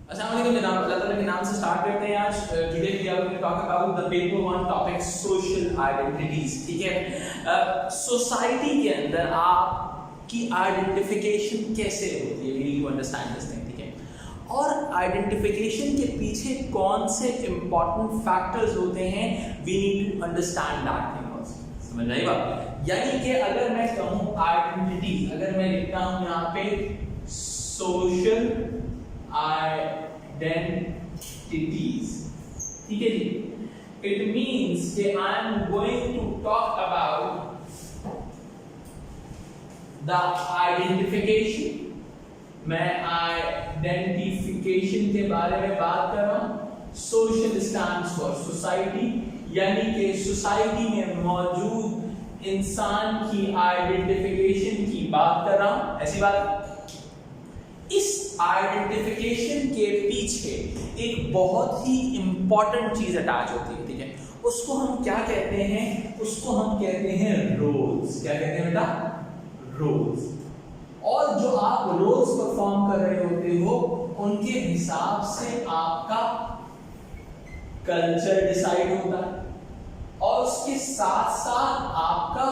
अस्सलाम वालेकुम जनाब, अल्लाह ताला के नाम से स्टार्ट करते हैं आज। Today we are going to talk about the paper one topic social identities. ठीक है, सोसाइटी के अंदर आपकी आइडेंटिफिकेशन कैसे होती है, we need to understand this thing. ठीक है, और आइडेंटिफिकेशन के पीछे कौन से इंपॉर्टेंट फैक्टर्स होते हैं, we need to understand that thing also. समझ रही बात? यानी कि अगर मैं कहूँ आइडेंटिटी, अगर मैं लिखता हूँ यहाँ पे सोशल आइडेंटिटीज, ठीक है जी, इट मीन्स कि I am going to talk about the identification. मैं आइडेंटिफिकेशन के बारे में बात कर रहा हूं। सोशल स्टैंड्स फॉर सोसाइटी, यानी कि सोसाइटी में मौजूद इंसान की आइडेंटिफिकेशन की बात कर रहा हूं। ऐसी बात, इस आइडेंटिफिकेशन के पीछे एक बहुत ही इंपॉर्टेंट चीज अटैच होती है। ठीक है, उसको हम क्या कहते हैं? उसको हम कहते हैं रोल्स। क्या कहते हैं बेटा? रोल्स। और जो आप रोल्स परफॉर्म कर रहे होते हो उनके हिसाब से आपका कल्चर डिसाइड होता है और उसके साथ साथ आपका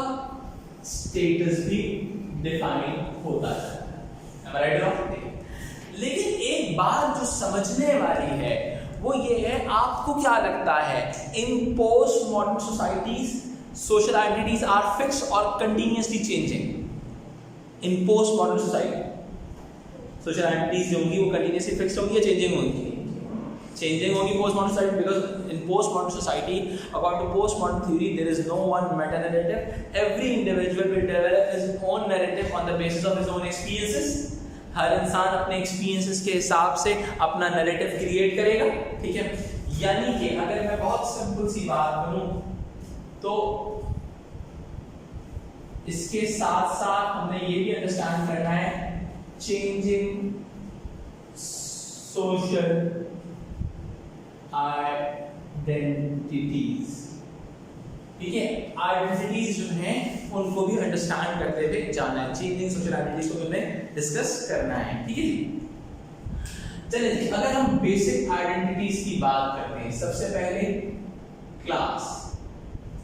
स्टेटस भी डिफाइन होता है। लेकिन एक बात जो समझने वाली है वो ये है, आपको क्या लगता है in post modern societies social identities are fixed और continuously changing? In post modern society social identities जो होंगी वो कंटिन्यूअसली फिक्स्ड होंगी या चेंजिंग होंगी? चेंजिंग होगी post modern society, because in post modern society according to post modern theory there is no one meta narrative. Every individual will develop his own narrative on the basis of his own experiences. हर इंसान अपने experiences के हिसाब से अपना narrative create करेगा। ठीक है, यानी कि अगर मैं बहुत सिंपल सी बात करूं तो इसके साथ साथ हमने ये भी अंडरस्टैंड करना है चेंजिंग सोशल आइडेंटिटीज। ठीक है, आइडेंटिटीज जो हैं उनको भी अंडरस्टैंड करते हुए जाना है। चेंजिंग सोशल आइडेंटिटीज को हमने डिस्कस करना है। ठीक है जी, चलिए जी, अगर हम बेसिक आइडेंटिटीज की बात करते हैं, सबसे पहले क्लास।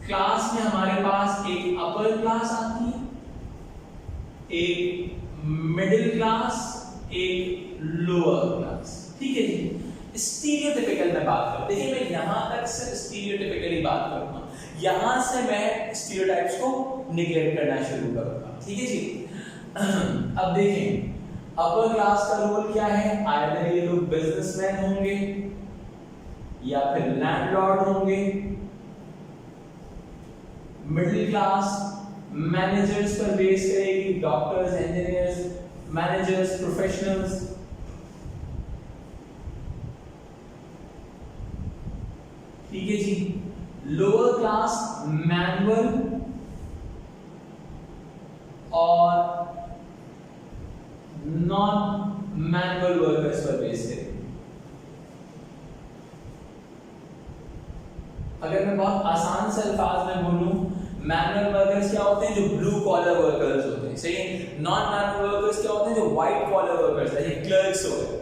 क्लास में हमारे पास एक अपर क्लास आती है, एक मिडिल क्लास, एक लोअर क्लास। ठीक है जी, स्टीरियोटाइपिकल में बात करूं, देखिए मैं यहां तक सिर्फ स्टीरियोटाइपिकली बात करूंगा, यहां से मैं स्टीरियोटाइप्स को निगलेक्ट करना शुरू करूंगा। ठीक है जी, अब देखें अपर क्लास का रोल क्या है? आइदर ये लोग बिजनेसमैन होंगे या फिर लैंडलॉर्ड होंगे। मिडिल क्लास मैनेजर्स पर बेस करेगी, डॉक्टर्स, इंजीनियर्स, मैनेजर्स, प्रोफेशनल्स। ठीक है जी, लोअर क्लास मैनुअल और नॉन मैनुअल वर्कर्स पर बेस करेगी। अगर मैं बहुत आसान से अल्फाज में बोलूं, मैनुअल वर्कर्स क्या होते हैं? जो ब्लू कॉलर वर्कर्स होते हैं। सही। नॉन मैनुअल वर्कर्स क्या होते हैं? जो व्हाइट कॉलर वर्कर्स है, ये क्लर्क्स हो गए,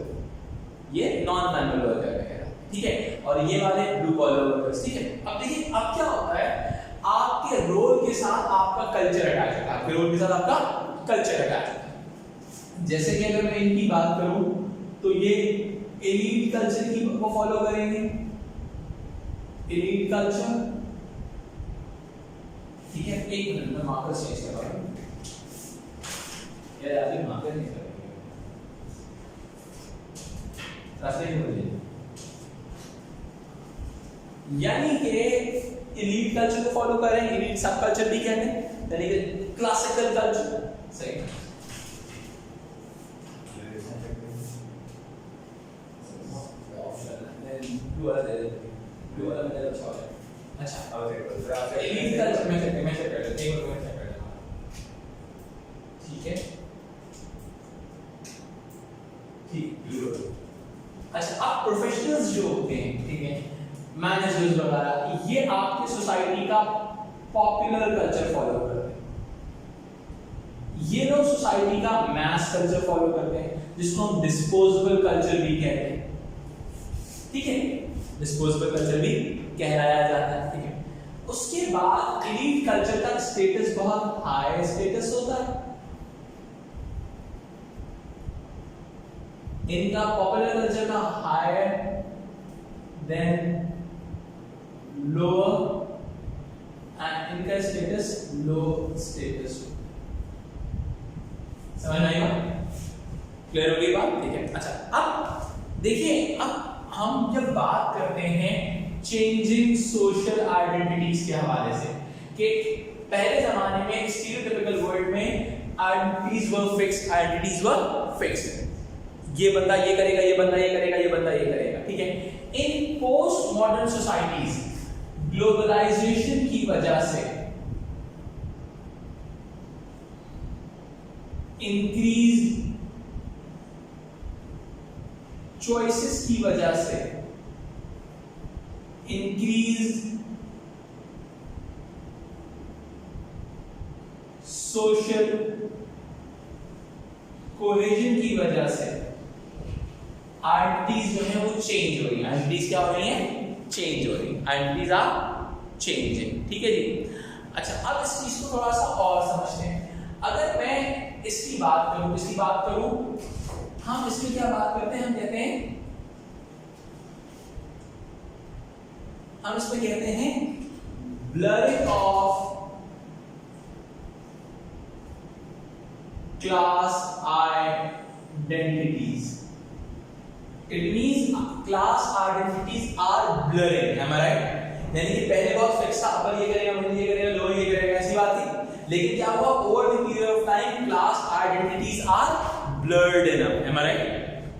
ये नॉन मैनुअल वर्कर है। ठीक है, और ये वाले ब्लू कॉलर वर्कर्स। ठीक है, अब देखिए अब क्या होता है, आपके रोल के साथ आपका कल्चर अटैच होता है। आपके रोल के साथ आपका कल्चर अटैच होता है। जैसे कि अगर मैं इनकी बात करूं तो ये एलीट कल्चर की को फॉलो करेंगे, एलीट कल्चर। ठीक है, एक मिनट में मार्कर चेंज कर रहा हूं यार, आप मार्कर नहीं कर रहे, रास्ते ही बोलिए। यानी कि एलीट कल्चर को फॉलो करें, एलीट सब कल्चर भी कहते हैं, यानी कि क्लासिकल कल्चर। सही। अच्छा, एलीट कल्चर में चेक कर लेते हैं, ठीक है, ठीक। अच्छा, अब प्रोफेशनल्स जो होते हैं, ठीक है, मैनेजर्स वगैरह, ये आपके सोसाइटी का पॉपुलर कल्चर फॉलो करते हैं। ये लोग सोसाइटी का मैस कल्चर फॉलो करते हैं, जिसको हम डिस्पोजेबल कल्चर भी कहते हैं। ठीक है, डिस्पोजेबल कल्चर भी कहलाया जाता है। ठीक है, उसके बाद एलीट कल्चर का स्टेटस बहुत हाई स्टेटस होता है। इनका पॉपुलर कल्चर का हायर देन लोअर एंड इनका स्टेटस लो स्टेटस। समझ में आई बात? क्लियर हो गई बात? ठीक है, अच्छा अब देखिए, अब हम जब बात करते हैं चेंजिंग सोशल आइडेंटिटीज के हवाले से कि पहले जमाने में स्टीरियोटाइपिकल वर्ल्ड में आइडेंटिटीज वर फिक्स्ड, आइडेंटिटीज वर फिक्स्ड, ये बंदा ये करेगा, ये बंदा ये करेगा, ये बंदा ये करेगा। ठीक है, in post modern societies globalisation की वजह से, इंक्रीज चॉइसेस की वजह से, इंक्रीज सोशल कोहेजन की वजह से आइडेंटिटीज जो है वो चेंज हो रही है। आइडेंटिटीज क्या हो रही है? चेंज हो रही है। Identities are changing. ठीक है जी, अच्छा अब इस चीज को थोड़ा सा और समझते हैं। अगर मैं इसकी बात करूं, हम इसमें क्या बात करते हैं? हम इसमें कहते हैं blurring of class identities. It means class identities are blurring, am I right? यानी कि पहले बहुत फिक्स था, अपर ये करेगा, मिडिल ये करेगा, लोअर ये करेगा, ऐसी बात थी। लेकिन क्या हुआ, over the period of time class identities are blurred enough, am I right?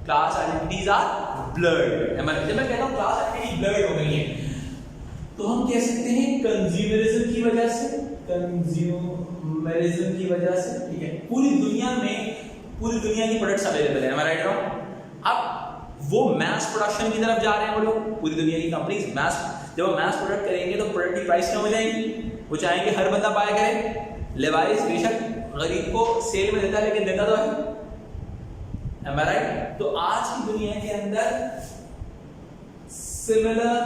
Class identities are blurred, am I right? जब मैं कहता हूं क्लास आइडेंटिटी ब्लर्ड हो गई है, तो हम कह सकते हैं कंज्यूमरिज्म की वजह से, ठीक है, पूरी दुनिया की प्रोडक्ट्स अवेलेबल है, राइट राइट? अब वो मैस प्रोडक्शन की तरफ जा रहे हैं वो लोग, पूरी दुनिया की कंपनीज जब वो मैस प्रोडक्ट करेंगे तो प्रोडक्ट की प्राइस कम हो जाएगी, वो चाहेंगे हर बंदा बाय करे। लेवाइस बेशक गरीब को सेल में देता है, लेकिन देता तो है, एम आई राइट? तो आज की दुनिया के अंदर सिमिलर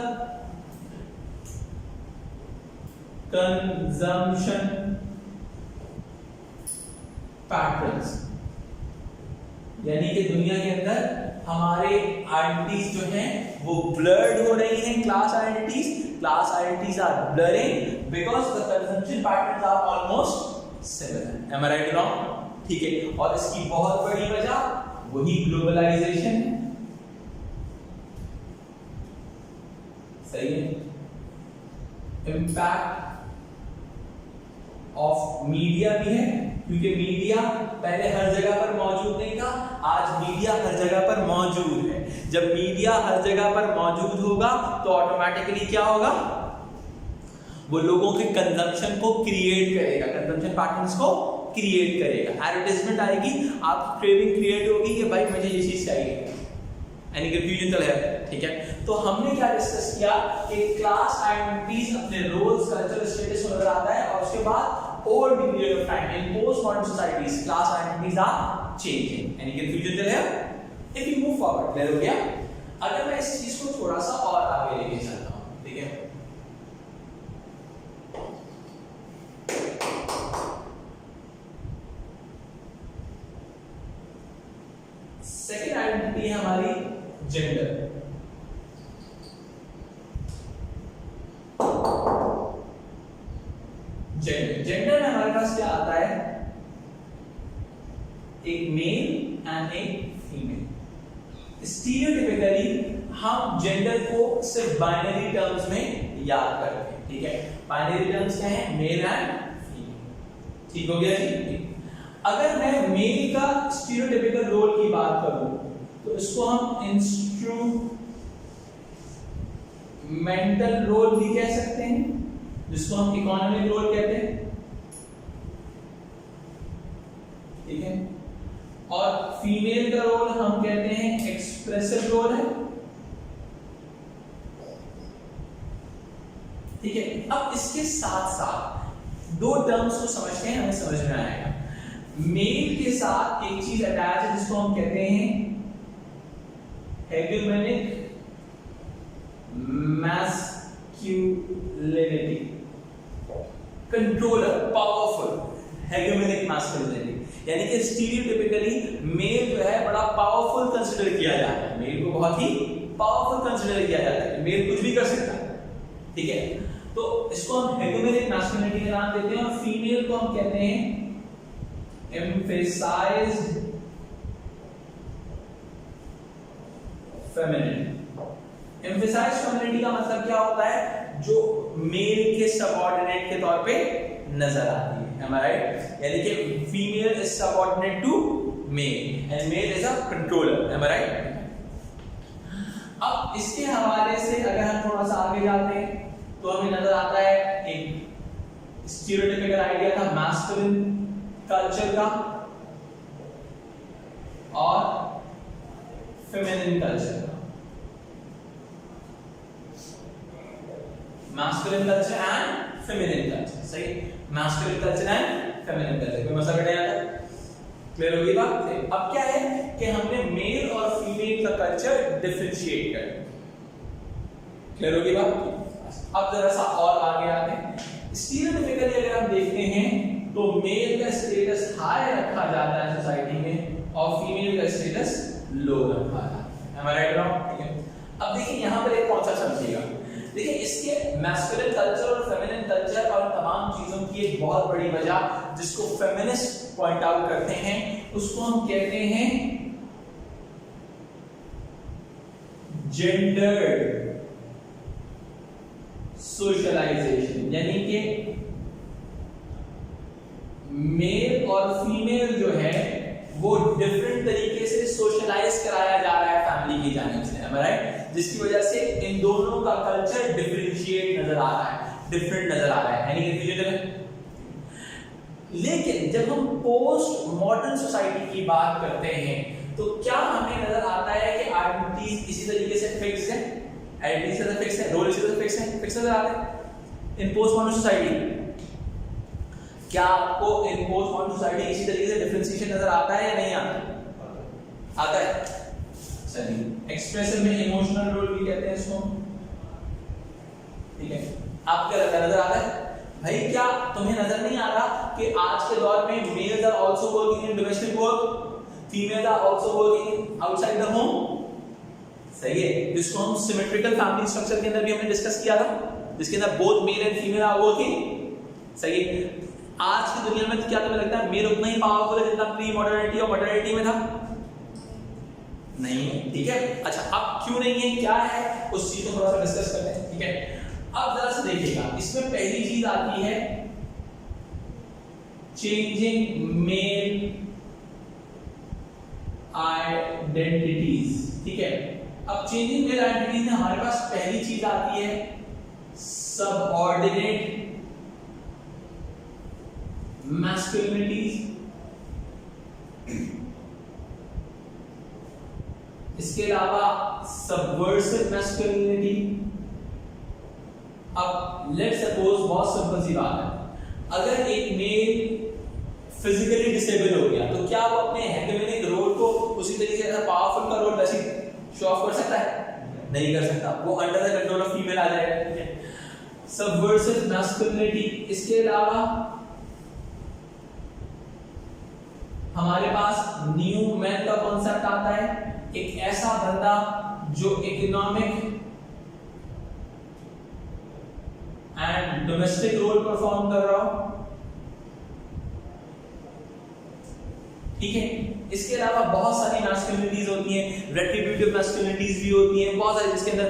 कंजम्पशन पैटर्न्स, यानी कि दुनिया के अंदर हमारे आइडेंटिटीज जो हैं वो ब्लर्ड हो रही हैं। Class identities are blurring because the consumption patterns are almost similar, am I right wrong? ठीक है, और इसकी बहुत बड़ी वजह वही ग्लोबलाइजेशन है। सही है, इम्पैक्ट ऑफ मीडिया भी है, क्योंकि मीडिया पहले हर जगह पर मौजूद नहीं था, आज मीडिया हर जगह पर मौजूद है। जब मीडिया हर जगह पर मौजूद होगा तो ऑटोमेटिकली क्या होगा, वो लोगों के कंजम्पशन को क्रिएट करेगा, कंजम्पशन पैटर्न्स को क्रिएट करेगा। एडवर्टाइजमेंट आएगी, आपकी क्रेविंग क्रिएट होगी कि भाई मुझे ये चीज चाहिए, यानी कंफ्यूजन तो है। ठीक है, तो हमने क्या डिस्कस किया कि क्लास आइडेंटिटीज अपने रोल्स, कल्चरल स्टेटस नजर आता है, और उसके बाद over the period of time in post-modern societies class identities are changing. Any confusion till here? If you move forward, clear हो गया? अगर मैं इस चीज को थोड़ा सा और आगे लेके चलता हूँ, ठीक है? सेकेंड आइडेंटिटी है हमारी जेंडर। जेंडर में हमारे पास क्या आता है, एक मेल एंड एक फीमेल। स्टीरियोटाइपिकली हम जेंडर को सिर्फ बाइनरी टर्म्स में याद करते हैं, ठीक है? बाइनरी टर्म्स क्या है, मेल एंड फीमेल। ठीक हो गया जी? अगर मैं मेल का स्टीरियोटाइपिकल रोल की बात करूं तो इसको हम इंस्ट्रूमेंटल रोल भी कह सकते हैं, जिसको हम इकोनॉमिक रोल कहते हैं, ठीक है? और फीमेल का रोल हम कहते हैं एक्सप्रेसिव रोल है, ठीक है? अब इसके साथ साथ दो टर्म्स को समझते हैं, हमें समझ में आएगा। मेल के साथ एक चीज अटैच है जिसको हम कहते हैं हेगेमोनिक masculinity, controller, powerful, hegemonic masculinity, यानी कि स्टीरियोटाइपिकली मेल जो है बड़ा पावरफुल कंसीडर किया जाता है, मेल को बहुत ही पावरफुल कंसीडर किया जाता है, मेल कुछ भी कर सकता है, ठीक है। तो इसको हम हेगेमोनिक मैस्कुलिनिटी का नाम देते हैं, और फीमेल को हम कहते हैं एम्फेसाइज्ड फेमिनिन। एम्फेसाइज्ड फेमिनिटी का मतलब क्या होता है, जो मेल के सबऑर्डिनेट के तौर पे नजर आती है, am I right? यानी कि female is subordinate to male and male is a controller, am I right? अब इसके हवाले से अगर हम थोड़ा सा आगे जाते हैं तो हमें नजर आता है एक स्टीरियोटाइपिकल आइडिया था मैस्कुलिन कल्चर का और फेमिनिन कल्चर का, masculine culture and feminine culture, सही, masculine culture and feminine culture, कोई मसला बेटा यहाँ तक क्लियर होगी बात। अब क्या है कि हमने मेल और फीमेल का कल्चर डिफरेंशिएट कर, क्लियर होगी बात। अब जरा सा और आगे आते हैं, स्टीरियोटाइपिकली अगर हम देखते हैं तो मेल का स्टेटस हाई रखा जाता है सोसाइटी में और फीमेल का स्टेटस लो रखा जाता है, am I right or wrong? ठीक है। अब देखिए यहाँ पर एक कॉन्सेप्ट समझिएगा, देखिए इसके मैस्कुलिन कल्चर और फेमिनिन कल्चर और तमाम चीजों की एक बहुत बड़ी वजह जिसको फेमिनिस्ट पॉइंट आउट करते हैं उसको हम कहते हैं जेंडर्ड सोशलाइजेशन, यानी कि मेल और फीमेल जो है वो डिफरेंट तरीके से सोशलाइज कराया जा रहा है फैमिली की जानिब से, राइट, जिसकी वजह से इन दोनों का कल्चर डिफरेंशिएट नजर आ रहा है, डिफरेंट नजर आ रहा है, यानी कि लेकिन जब हम पोस्ट मॉडर्न सोसाइटी की बात करते हैं तो क्या हमें नजर आता है कि आइडेंटिटीज इसी तरीके से फिक्स है, आइडेंटिटी से फिक्स है, रोल से फिक्स है, फिक्स नजर आते हैं इन पोस्ट मॉडर्न सोसाइटी। क्या आपको इन पोस्ट मॉडर्न सोसाइटी इसी तरीके से डिफरेंशिएशन नजर आता है या नहीं आता? आता है। चलिए, एक्सप्रेसिव में इमोशनल रोल भी कहते हैं इसको, ठीक है। आपको क्या लगता है, नजर आता है भाई? क्या तुम्हें नजर नहीं आ रहा कि आज के दौर में males are also working in domestic work, females are also working outside the home, सही है, जिसको हम सिमेट्रिकल फैमिली स्ट्रक्चर के अंदर भी हमने डिस्कस किया था, जिसके अंदर both male and female are working, सही है। आज की दुनिया में क्या तुम्हें लगता है मेल उतना ही पावरफुल है जितना प्री मॉडर्निटी और मॉडर्निटी में था? नहीं है, ठीक है। अच्छा, अब क्यों नहीं है, क्या है, उस चीज को थोड़ा सा डिस्कस करते हैं, ठीक है। अब जरा सा देखिएगा, इसमें पहली चीज आती है चेंजिंग मेल आइडेंटिटीज, ठीक है। अब चेंजिंग मेल आइडेंटिटीज में हमारे पास पहली चीज आती है सबऑर्डिनेट मैस्कुलिनिटीज, इसके अलावा सबवर्सिव मैस्कुलिनिटी। अब लेट्स सपोज, बहुत सिंपल सी बात है, अगर एक मेल फिजिकली डिसेबल हो गया तो क्या वो अपने हेगेमोनिक रोल को उसी तरीके से पावरफुल का रोल वैसे शो ऑफ कर सकता है? नहीं कर सकता, वो under the control of female आ जाएगा, ठीक है। सबवर्सिव मैस्कुलिनिटी, इसके अलावा हमारे पास न्यू मैन का कॉन्सेप्ट आता है, एक ऐसा बंदा जो economic and domestic role perform कर रहा हो, ठीक है। इसके अलावा बहुत सारी मैस्कुलिनिटीज होती हैं, रेट्रिब्यूटिव मैस्कुलिनिटीज भी होती हैं, बहुत सारी, जिसके अंदर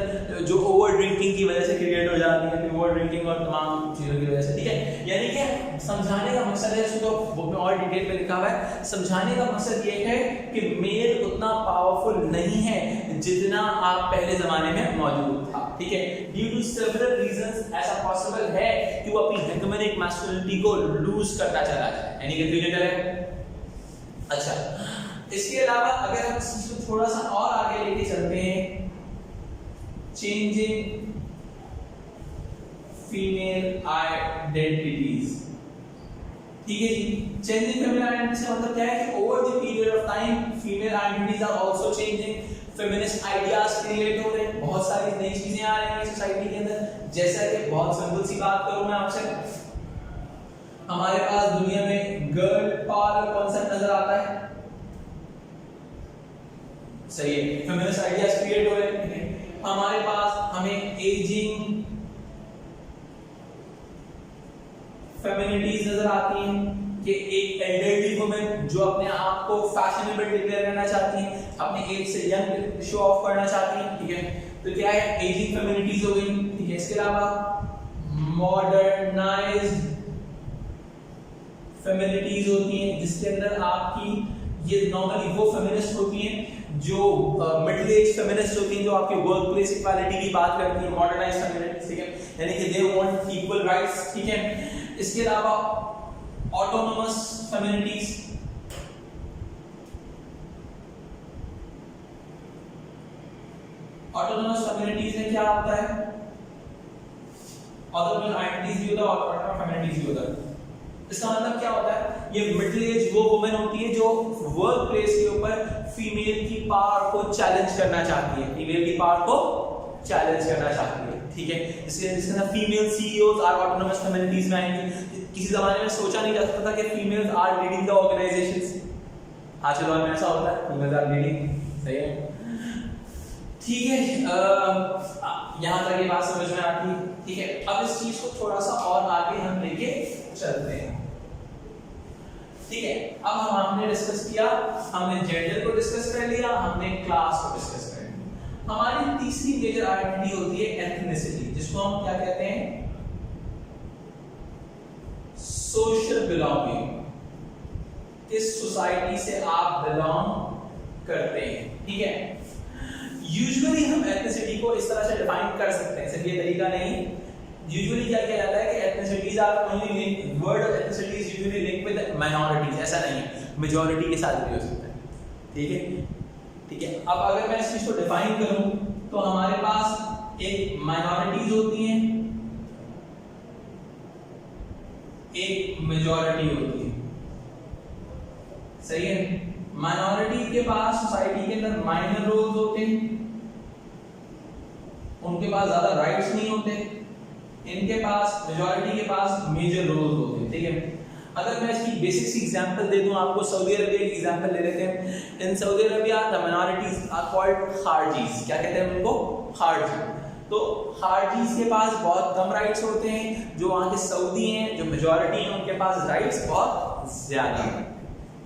जो ओवर ड्रिंकिंग की वजह से क्रिएट हो जाती है, ओवर ड्रिंकिंग और तमाम चीजों की वजह से, ठीक है। यानी कि समझाने का मकसद है, इसको बुक में और डिटेल में लिखा हुआ है, समझाने का मकसद ये है कि मेल उतना पावरफुल नहीं है जितना आप पहले जमाने में मौजूद था, ठीक है। ड्यू टू सेवरल रीजंस ऐसा पॉसिबल है कि वो अपनी हेगेमोनिक मैस्कुलिनिटी को लूज करता चला जाए, यानी कि क्लियर है। अच्छा, इसके अलावा अगर हम इसको थोड़ा सा और आगे लेके चलते हैं, चेंजिंग फीमेल आइडेंटिटीज, ठीक है जी। चेंजिंग फीमेल आइडेंटिटी से मतलब क्या है कि over the period of time female identities are also changing, feminist ideas create हो रहे हैं, बहुत सारी नई चीजें आ रही हैं सोसाइटी के अंदर। जैसा कि बहुत सिंपल सी बात करूं मैं आपसे, हमारे पास दुनिया में गर्ल पावर कॉन्सेप्ट नजर आता है, सही है, फेमिनिस्ट आइडियाज क्रिएट हो रहे हैं। हमारे पास हमें एजिंग फेमिनिटीज नजर आती हैं कि एक एल्डरली वुमेन जो अपने आप को फैशनेबल डिक्लेयर करना चाहती हैं, अपने एज से यंग शो ऑफ करना चाहती हैं, ठीक है, तो क्या है, एजिंग फेमिनिटीज हो गई, ठीक है। इसके अलावा मॉडर्नाइज्ड फेमिनिटीज होती हैं जिसके अंदर आपकी ये नॉर्मली वो फेमिनिस्ट होती हैं जो मिडिल एज फेमिनिस्ट होती हैं जो आपके वर्क प्लेस इक्वालिटी की बात करती हैं, मॉडर्नाइज्ड फेमिनिटीज, ठीक है, यानी कि दे वांट इक्वल राइट्स, ठीक है। इसके अलावा ऑटोनोमस फेमिनिटीज, ऑटोनोमस फेमिनिटीज में क्या होता है, ऑटोनोमस आइडेंटिटीज भी होता है, ऑटोनोमस फेमिनिटीज भी होता है। इसका मतलब क्या होता है, ये मिडिल एज वो वुमेन होती है जो वर्क प्लेस के ऊपर फीमेल की पावर को चैलेंज करना चाहती है, फीमेल की पावर को चैलेंज करना चाहती है, ठीक है। इसके अंदर फीमेल सीईओज आर ऑटोनोमस फेमिनिटीज में आएंगे। किसी जमाने में सोचा नहीं जा सकता था कि females are leading the organisations, आज के दौर में ऐसा होता है, फीमेल्स आर लीडिंग, सही है, ठीक है। यहां तक ये बात समझ में आती है, ठीक है। अब इस चीज को थोड़ा सा और आगे हम लेके चलते हैं, ठीक है। अब हमने डिस्कस किया, हमने जेंडर को डिस्कस कर लिया, हमने क्लास को डिस्कस कर लिया। हमारी तीसरी मेजर आइडेंटिटी होती है एथनिसिटी, जिसको हम क्या कहते हैं, सोशल बिलोंगिंग, किस सोसाइटी से आप बिलोंग करते हैं, ठीक है। यूजुअली हम एथनिसिटी को इस तरह से डिफाइन कर सकते हैं, सिर्फ ये तरीका नहीं। यूजुअली क्या किया जाता है कि ethnicities are only link, word ethnicity is usually link with minorities, ऐसा नहीं है, मेजॉरिटी के साथ भी हो सकता है, ठीक है, ठीक है। अब अगर मैं इस चीज को डिफाइन करूं तो हमारे पास एक माइनॉरिटीज होती हैं, एक मेजॉरिटी होती है, सही है। माइनॉरिटी के पास सोसाइटी के अंदर माइनर रोल्स होते हैं, उनके पास ज्यादा राइट्स नहीं होते, इनके पास मेजॉरिटी के पास मेजर रोल्स होते हैं, ठीक है। अगर मैं इसकी बेसिक सी एग्जांपल दे दूं आपको, सऊदी अरबिया की एग्जांपल ले लेते हैं। In Saudi Arabia the minorities are called खारजीज, क्या कहते हैं उनको, खारजी। तो खारजीज के पास बहुत कम राइट्स होते हैं, जो वहां के सऊदी हैं, जो मेजॉरिटी हैं, उनके पास राइट्स बहुत ज्यादा हैं,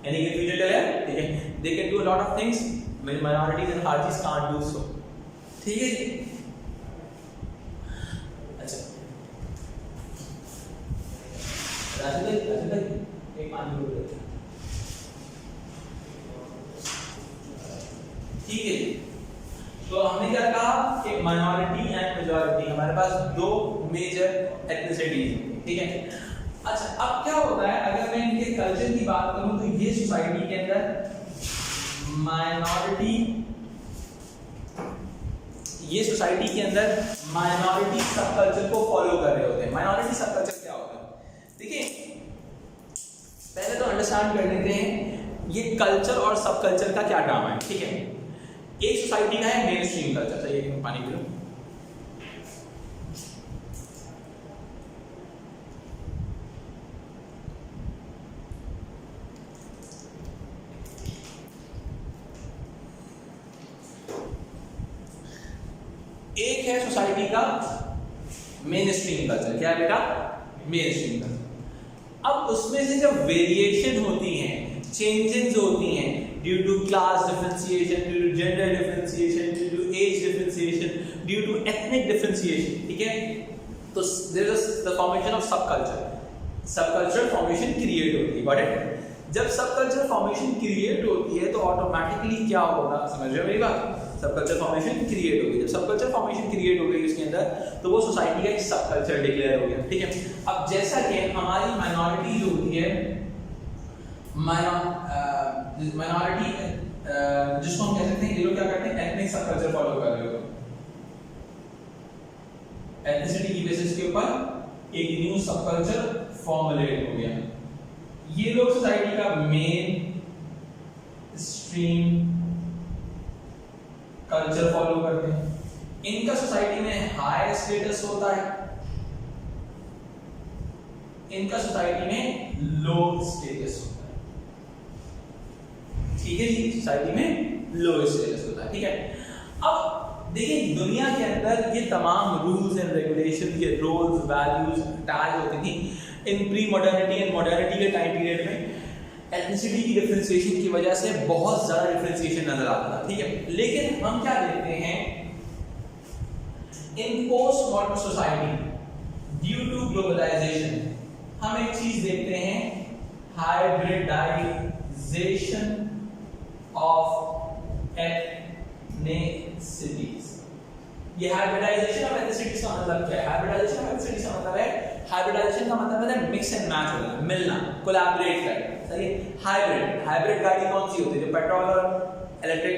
यानी कि फ्यूजिटिव है, ठीक है, they can do a lot of things, minorities and खारजीज कांट डू सो, ठीक है जी। अच्छा राशिद भाई एक पानी बोल दो, ठीक है जी। तो हमने क्या कहा कि माइनॉरिटी एंड मेजॉरिटी, हमारे पास दो मेजर एथनिसिटीज, ठीक है। अच्छा अब क्या होता है, अगर मैं इनके कल्चर की बात करूं तो ये सोसाइटी के अंदर माइनॉरिटी, ये सोसाइटी के अंदर माइनॉरिटी सब कल्चर को फॉलो कर रहे होते हैं। माइनॉरिटी सब कल्चर क्या होता है, देखिए पहले तो अंडरस्टैंड कर लेते हैं ये कल्चर और सब कल्चर का क्या ड्रामा है, ठीक है। एक सोसाइटी का है मेन स्ट्रीम कल्चर, तो ये पानी पी लो, एक है सोसाइटी का मेन स्ट्रीम कल्चर, क्या है बेटा, मेन स्ट्रीम कल्चर। अब उसमें से जब वेरिएशन होती हैं, चेंजेस होती हैं, due to class differentiation, due to gender differentiation, due to age differentiation, due to ethnic differentiation, ठीक है, तो there is the formation of sub culture, sub cultural formation create होती है, गॉट इट। जब सब कल्चर फॉर्मेशन क्रिएट होती है तो ऑटोमेटिकली क्या होगा, समझ रहे हो मेरी बात, सब कल्चर फॉर्मेशन क्रिएट हो गई। जब सब कल्चर फॉर्मेशन क्रिएट हो गई उसके अंदर, तो वो सोसाइटी का एक सब कल्चर डिक्लेयर हो गया, ठीक है। अब जैसा कि हमारी माइनॉरिटी जो होती है, माइनॉरिटी जिसको हम कह सकते हैं, ये लोग क्या करते हैं, एथनिक सब कल्चर फॉलो कर रहे हो, एथनिसिटी की बेसिस के ऊपर एक न्यू सब कल्चर फॉर्मुलेट हो गया। ये लोग सोसाइटी का मेन स्ट्रीम कल्चर फॉलो करते हैं। इनका सोसाइटी में हाई स्टेटस होता है, इनका सोसाइटी में लो स्टेटस होता है। ठीक है जी, सोसाइटी में लो स्टेटस होता है। ठीक है, अब देखिए दुनिया के अंदर ये तमाम रूल्स एंड रेगुलेशन, ये रोल्स वैल्यूज अटैच होती थी इन प्री मॉडर्निटी एंड मॉडर्निटी के टाइम पीरियड में। एथनिसिटी की डिफरेंशिएशन की वजह से बहुत ज्यादा डिफरेंशिएशन नजर आता था। ठीक है, लेकिन हम क्या देखते हैं in post modern society due to globalisation, हम एक चीज देखते हैं हाइब्रिडाइजेशन ऑफ एथनिसिटीज। ये हाइब्रिडाइजेशन ऑफ एथनिसिटीज का मतलब क्या है? हाइब्रिडाइजेशन ऑफ एथनिसिटीज का मतलब है, हाइब्रिडाइजेशन का मतलब है मिक्स एंड मैच होना, मिलना, कोलैबोरेट करना। सही है। हाइब्रिड, हाइब्रिड गाड़ी कौन सी होती है? जो पेट्रोल और इलेक्ट्रिक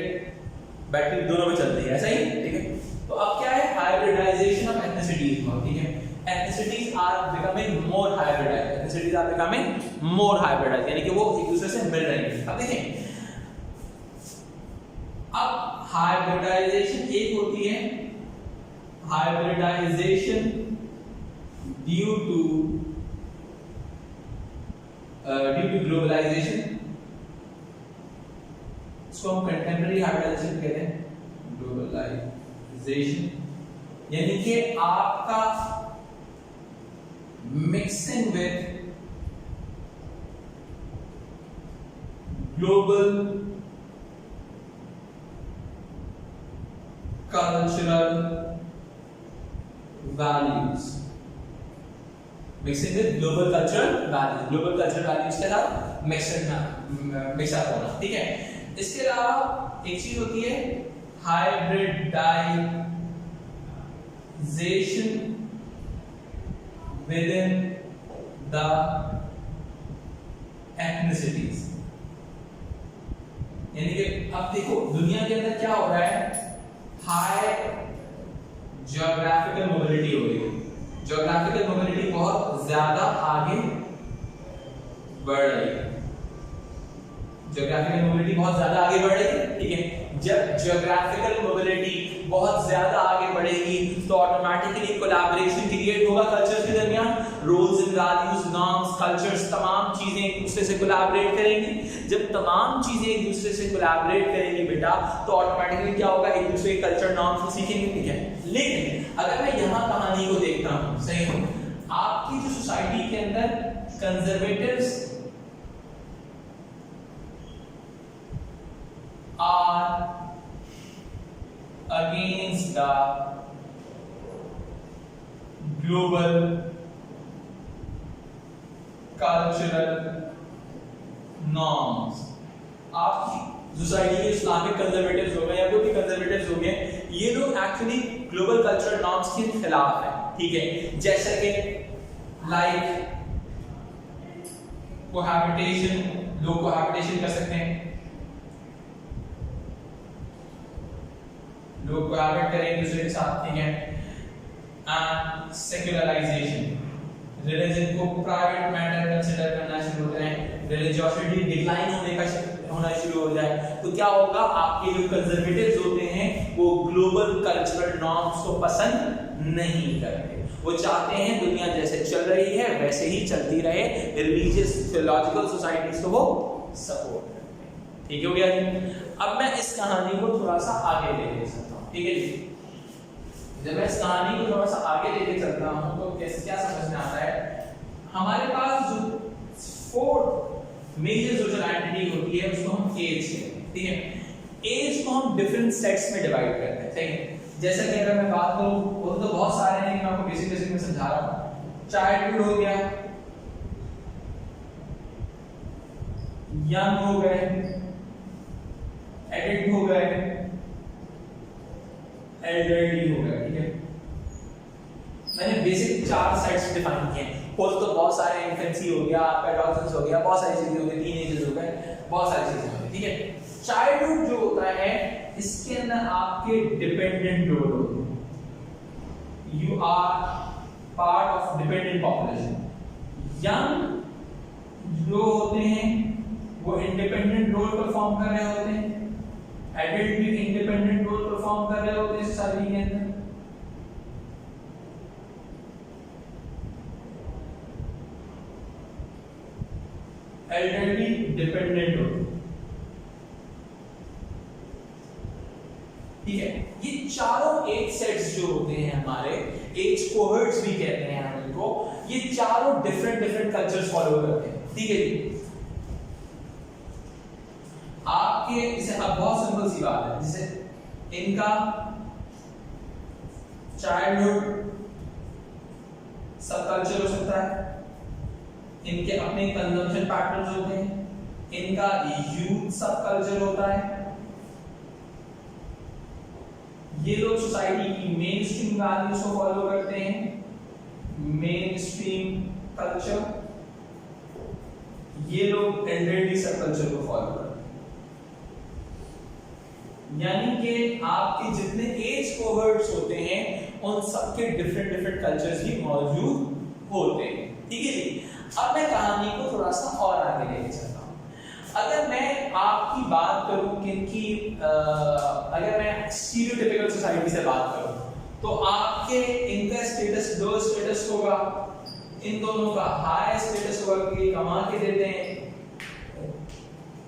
बैटरी दोनों में चलती है, सही। ठीक है, तो अब क्या है? Hybridisation of ethnicities. ठीक है, ethnicities are becoming more hybridized, ethnicities are becoming more hybridized, यानी कि वो एक दूसरे से मिल रही हैं। अब देखें, अब हाइब्रिडाइजेशन एक होती है हाइब्रिडाइजेशन ड्यू टू ग्लोबलाइजेशन, इसको हम कंटेम्पररी हाइब्रिडाइजेशन कहते हैं। ग्लोबलाइजेशन यानी कि आपका mixing with global cultural values, mixing with global cultural values, global cultural values के साथ मिक्सअप होना। ठीक है, इसके अलावा एक चीज होती है हाइब्रिडाइजेशन within the ethnicities, यानी कि अब देखो दुनिया के अंदर क्या हो रहा है, हाई ज्योग्राफिकल मोबिलिटी हो रही है। ज्योग्राफिकल मोबिलिटी बहुत ज्यादा आगे बढ़ रही है, ज्योग्राफिकल मोबिलिटी बहुत ज्यादा आगे बढ़ रही है। ठीक है, जब ज्योग्राफिकल मोबिलिटी बहुत ज्यादा आगे बढ़ेगी तो ऑटोमेटिकली कोलैबोरेशन क्रिएट होगा कल्चर्स के दरमियान। Roles and values, norms, cultures, तमाम चीजें एक दूसरे से कोलैबोरेट करेंगी। जब तमाम चीजें एक दूसरे से कोलैबोरेट करेंगी बेटा, तो ऑटोमेटिकली क्या होगा, एक दूसरे के कल्चर नॉर्म्स को सीखेंगे। ठीक है, लेकिन अगर मैं यहाँ कहानी को देखता हूँ, सही है, आपकी जो सोसाइटी के अंदर conservatives are against the global cultural norms, आपकी सोसाइटी के इस्लामिक कंजर्वेटिव्स हो गए या कोई भी कंजर्वेटिव्स हो गए, ये लोग एक्चुअली ग्लोबल कल्चरल नॉर्म्स के खिलाफ है। ठीक है, जैसे कि लाइक कोहैबिटेशन, लोग कोहैबिटेशन कर सकते हैं, लोग कोहैबिट करेंगे दूसरे के साथ। ठीक है, एंड सेक्युलराइजेशन, रिलीजन को प्राइवेट मैटर कंसीडर करना शुरू हो जाए, रिलीजियोसिटी डिक्लाइन होना शुरू हो जाए, तो क्या होगा, आपके जो कंजर्वेटिव्स होते हैं वो ग्लोबल कल्चरल नॉर्म्स को पसंद नहीं करते। वो चाहते हैं दुनिया जैसे चल रही है वैसे ही चलती रहे, रिलीजियस थियोलॉजिकल सोसाइटीज को वो सपोर्ट करते हैं। ठीक हो गया जी। अब मैं इस कहानी को थोड़ा सा आगे लेके चलता हूँ। ठीक है जी, जब मैं इस कहानी को थोड़ा सा आगे लेके चलता हूँ तो कैसे क्या समझ में आता है, हमारे पास जो 4 मेजर सोशल आइडेंटिटी होती है उसको हम एज कहते हैं। ठीक है, एज को हम डिफरेंट सेट्स में डिवाइड करते हैं। ठीक है, जैसे कि अगर मैं बात करूं वो तो बहुत सारे हैं, मैं आपको बेसिक में समझा रहा हूं। चाइल्डहुड हो गया, यंग हो गए, एडल्ट हो गए, एल्डरली हो गए। ठीक है, मैंने बेसिक 4 सेट्स डिफाइन किए हैं। पोस्ट तो बहुत सारे, इन्फेंसी हो गया, एडोलसेंस हो गया, बहुत सारी चीजें हो गई, टीनेजर्स हो गए, बहुत सारी चीजें हो गई। ठीक है, चाइल्डहुड जो होता है इसके अंदर आपके डिपेंडेंट रोल होते हैं, you are part of dependent population. Young जो होते हैं वो इंडिपेंडेंट रोल परफॉर्म कर रहे होते हैं, एडल्ट भी इंडिपेंडेंट रोल परफॉर्म परफॉर्म कर रहे होते हैं सोसाइटी के अंदर। एल्डरली डिपेंडेंट होते, ठीक है। ये चारों एज सेट्स जो होते हैं हमारे, एज कोहर्ट्स भी कहते हैं हम इनको, ये चारों डिफरेंट कल्चर्स फॉलो करते हैं, ठीक है जी। आपके जैसे अब बहुत सिंपल सी बात है, जैसे इनका चाइल्डहुड सब कल्चर हो सकता है, इनके अपने कंजम्पशन पैटर्न्स होते हैं, इनका यूथ सब कल्चर होता है, ये लोग सोसाइटी की मेन स्ट्रीम वैल्यूज को फॉलो करते हैं, मेन स्ट्रीम कल्चर, ये लोग एल्डरली सब कल्चर को फॉलो करते हैं। यानी कि आपके जितने एज कोहर्ट्स होते हैं उन सबके डिफरेंट कल्चर्स भी मौजूद होते हैं, ठीक है जी। अब मैं कहानी को थोड़ा सा और आगे लेके चलता हूं। अगर मैं आपकी बात करूं कि अगर मैं स्टीरियोटाइपिकल सोसाइटी से बात करूं तो आपके इनका स्टेटस लो स्टेटस होगा, इन दोनों का हाई स्टेटस होगा क्योंकि ये कमा के देते हैं,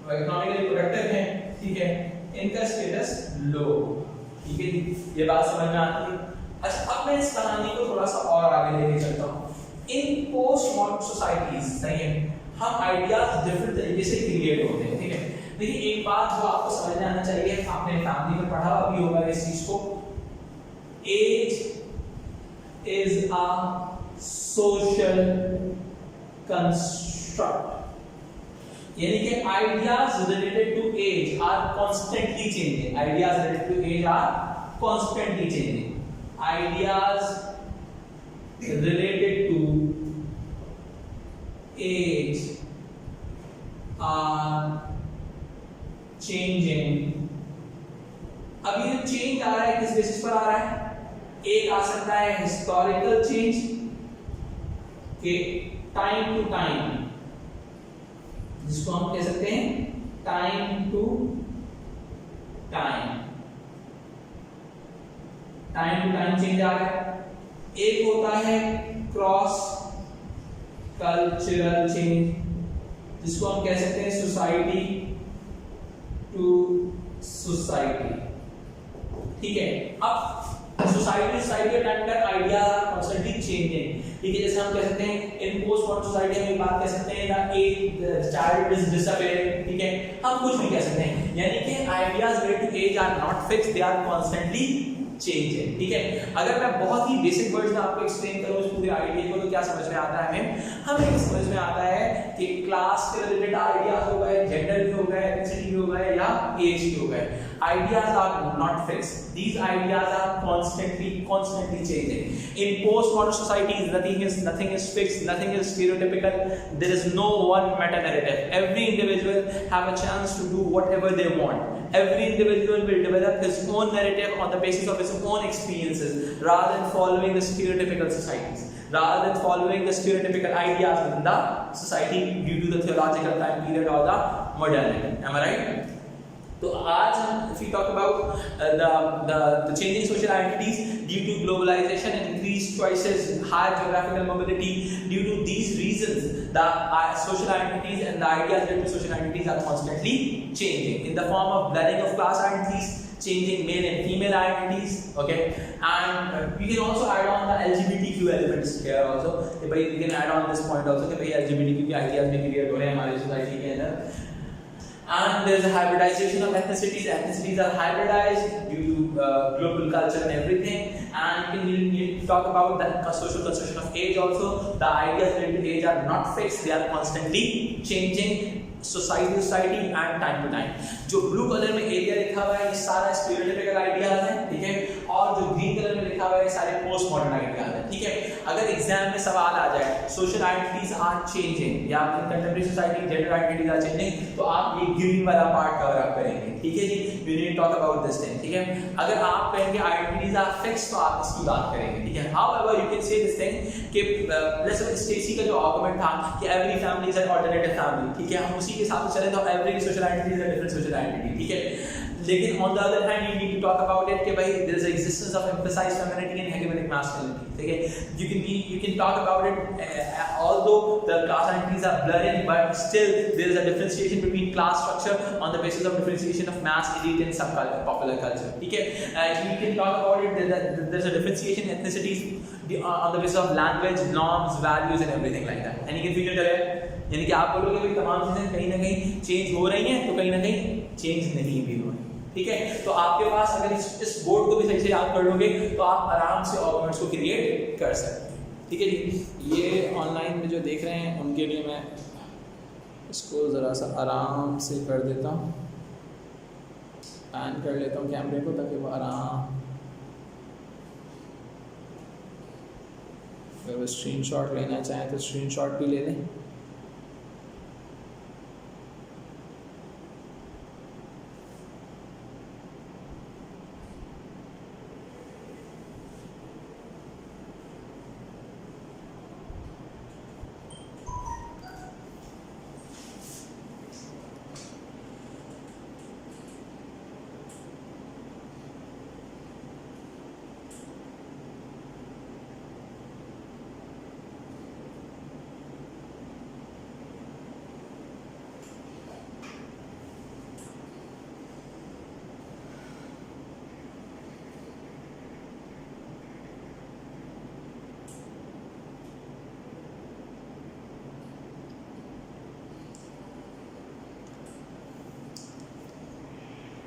इकोनॉमिकली प्रोडक्टिव हैं, ठीक है। इनका स्टेटस लो, ठीक है जी, ये बात समझ में आती है। अच्छा, अब मैं इस कहानी को थोड़ा सा और आगे लेके चलता हूं। इन पोस्ट मॉडर्न सोसाइटीज, सही है, हम आइडियाज डिफरेंट तरीके से क्रिएट होते हैं, ठीक है। देखिए एक बात जो आपको समझ में आना चाहिए, आपने फैमिली में पढ़ा भी होगा इस चीज को, age is a social construct, यानी कि ideas related to age are constantly changing, ideas related to age are constantly changing, ideas related to age are changing। अब ये चेंज आ रहा है किस बेसिस पर आ रहा है? एक आ सकता है हिस्टोरिकल चेंज के टाइम टू टाइम, जिसको हम कह सकते हैं टाइम टू टाइम, चेंज आ रहा है। एक होता है क्रॉस कल्चरल चेंज, जिसको हम कह सकते हैं सोसाइटी टू सोसाइटी, ठीक है। अब सोसाइटी के टाइम पर आइडिया कॉन्स्टेंटली चेंजिंग, ठीक है। जैसे हम कह सकते हैं इन पोस्ट मॉडर्न सोसाइटी में एक बात कह सकते हैं द चाइल्ड इज डिसअपियरिंग, ठीक है, हम कुछ भी कह सकते हैं, यानी कि ideas related to age are not fixed, they are constantly change है, ठीक है। अगर मैं बहुत ही बेसिक वर्ड्स में आपको एक्सप्लेन करूं इस पूरे आइडिया को, तो क्या समझ में आता है हमें ये समझ में आता है कि क्लास के रिलेटेड आइडियाज हो गए, जेंडर के हो गए, एथनिसिटी के हो गए या एज के हो गए, ideas are not fixed, these ideas are constantly changing। In postmodern societies nothing is fixed, nothing is stereotypical, there is no one meta narrative, every individual have a chance to do whatever they want, every individual will develop his own narrative on the basis of his own experiences rather than following the stereotypical societies, rather than following the stereotypical ideas within the society due to the theological time period or the modernity, am I right? तो आज हम if we talk about the changing social identities due to globalization and increased choices, higher geographical mobility, due to these reasons the social identities and the ideas related to social identities are constantly changing in the form of blurring of class identities, changing male and female identities, okay, and we can also add on the LGBTQ elements here also, we can add on this point also कि भाई LGBTQ के ideas भी create हो रहे हैं हमारी society के अंदर। And there is a hybridization of ethnicities. Ethnicities are hybridized due to global culture and everything. And you can talk about the social construction of age also. The ideas related to age are not fixed; they are constantly changing, society to society and time to time. जो blue colour में area लिखा हुआ है ये सारा stereotypical ideas है, ठीक है, और जो ग्रीन कलर में लिखा हुआ है ये सारे पोस्ट मॉडर्न आइडियाज है, ठीक है। अगर एग्जाम में सवाल आ जाए सोशल आइडेंटिटीज आर चेंजिंग या contemporary society gender identities are changing, तो आप ये ग्रीन वाला पार्ट कवर अप करेंगे, ठीक है जी। We need talk about this thing, ठीक है। अगर आप कहेंगे आइडेंटिटीज आर फिक्स्ड तो आप इसकी बात करेंगे, ठीक है। However you can say this thing कि लेट्स से स्टेसी का जो आर्गुमेंट था कि every family is an alternative family, ठीक है, हम उसी के साथ चले तो every social identity is a different social identity, ठीक है। लेकिन on the other hand you need to talk about it कि भाई there is existence of emphasised femininity and hegemonic masculinity, ठीक है। You can talk about it although the class identities are blurring, but still there is a differentiation between class structure on the basis of differentiation of mass, elite and subculture, popular culture, ठीक है। you can talk about it that there's a differentiation in ethnicities on the basis of language, norms, values and everything like that, and you can future career, यानी कि आप बोलोगे भाई तमाम चीजें कहीं ना कहीं चेंज हो रही हैं तो कहीं ना कहीं चेंज नहीं भी हो रही, ठीक है। तो आपके पास अगर इस बोर्ड को भी सही से याद कर लोगे तो आप आराम से आर्गुमेंट्स को क्रिएट कर सकते हैं, ठीक है जी। ये ऑनलाइन में जो देख रहे हैं उनके लिए मैं इसको ज़रा सा आराम से कर देता हूँ, पैन कर लेता हूँ कैमरे को ताकि वो आराम, अगर वो स्क्रीनशॉट लेना चाहें तो स्क्रीनशॉट भी ले लें।